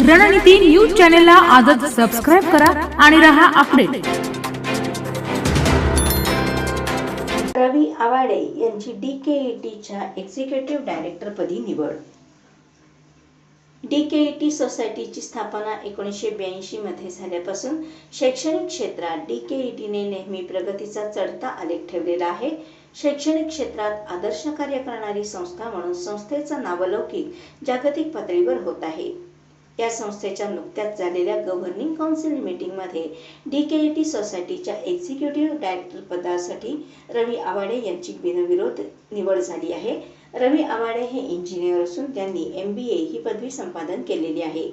रणनीती न्यूज चॅनलला आजच सबस्क्राइब करा आणि रहा अपडेट। रवी आवाडे यांची DKETच्या एक्झिक्युटिव्ह डायरेक्टर पदी निवड। DKET सोसायटीची स्थापना 1982 मध्ये झाल्यापासून शैक्षणिक क्षेत्रात DKETने नेहमी प्रगतीचा चढता आलेख ठेवलेला आहे। शैक्षणिक क्षेत्रात आदर्श कार्य करणारी संस्था म्हणून संस्थेचा नावलौकिक जागतिक पातळीवर होत आहे। या संस्थेच्या नुकत्याच झालेल्या गव्हर्निंग काउन्सिल मीटिंगमध्ये DKET सोसायटीच्या एक्झिक्युटिव्ह डायरेक्टर पदासाठी रवी आवाडे यांची बिनविरोध निवड झाली आहे। रवी आवाडे हे इंजिनियर असून त्यांनी MBA ही पदवी संपादन केलेली आहे।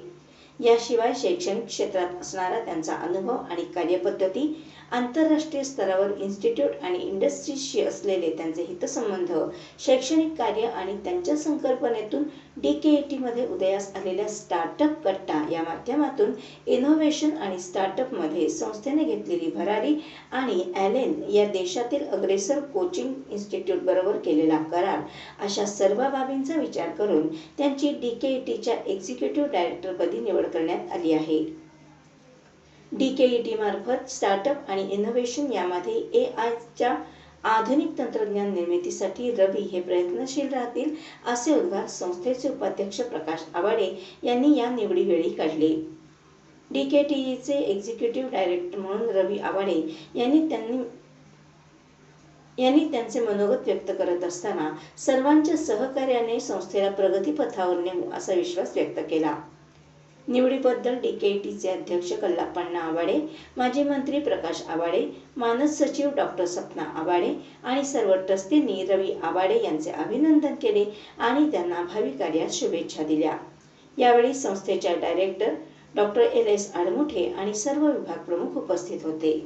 याशिवाय शैक्षणिक क्षेत्रात असणारा त्यांचा अनुभव आणि कार्यपद्धती, आंतरराष्ट्रीय स्तरावर इन्स्टिट्यूट आणि इंडस्ट्रीजशी असलेले त्यांचे हितसंबंध, शैक्षणिक कार्य आणि त्यांच्या संकल्पनेतून DKETमध्ये उदयास आलेल्या स्टार्टअप कट्टा या माध्यमातून इनोव्हेशन आणि स्टार्टअपमध्ये संस्थेने घेतलेली भरारी आणि ॲलेन या देशातील अग्रेसर कोचिंग इन्स्टिट्यूट बरोबर केलेला करार अशा सर्व बाबींचा विचार करून त्यांची DKETच्या एक्झिक्युटिव्ह डायरेक्टरपदी निवड करण्यात आली आहे। DKET मार्फत स्टार्टअप आणि इनोव्हेशन यामध्ये AIच्या आधुनिक तंत्रज्ञान निर्मितीसाठी रवी हे प्रयत्नशील राहतील असे उद्गार संस्थेचे उपाध्यक्ष प्रकाश आवाडे यांनी या निवडीवेळी काढले। DKETचे एक्झिक्युटिव्ह डायरेक्टर म्हणून रवी आवाडे यांनी त्यांचे मनोगत व्यक्त करत असताना सर्वांच्या सहकार्याने संस्थेला प्रगतीपथावर नेऊ असा विश्वास व्यक्त केला। निवडीबद्दल DKETचे अध्यक्ष कल्लाप्पण्णा आवाडे, माजी मंत्री प्रकाश आवाडे, मानद सचिव डॉ. सपना आवाडे आणि सर्व ट्रस्टींनी रवी आवाडे यांचे अभिनंदन केले आणि त्यांना भावी कार्यात शुभेच्छा दिल्या। यावेळी संस्थेच्या डायरेक्टर डॉ. LS आडमुठे आणि सर्व विभाग प्रमुख उपस्थित होते।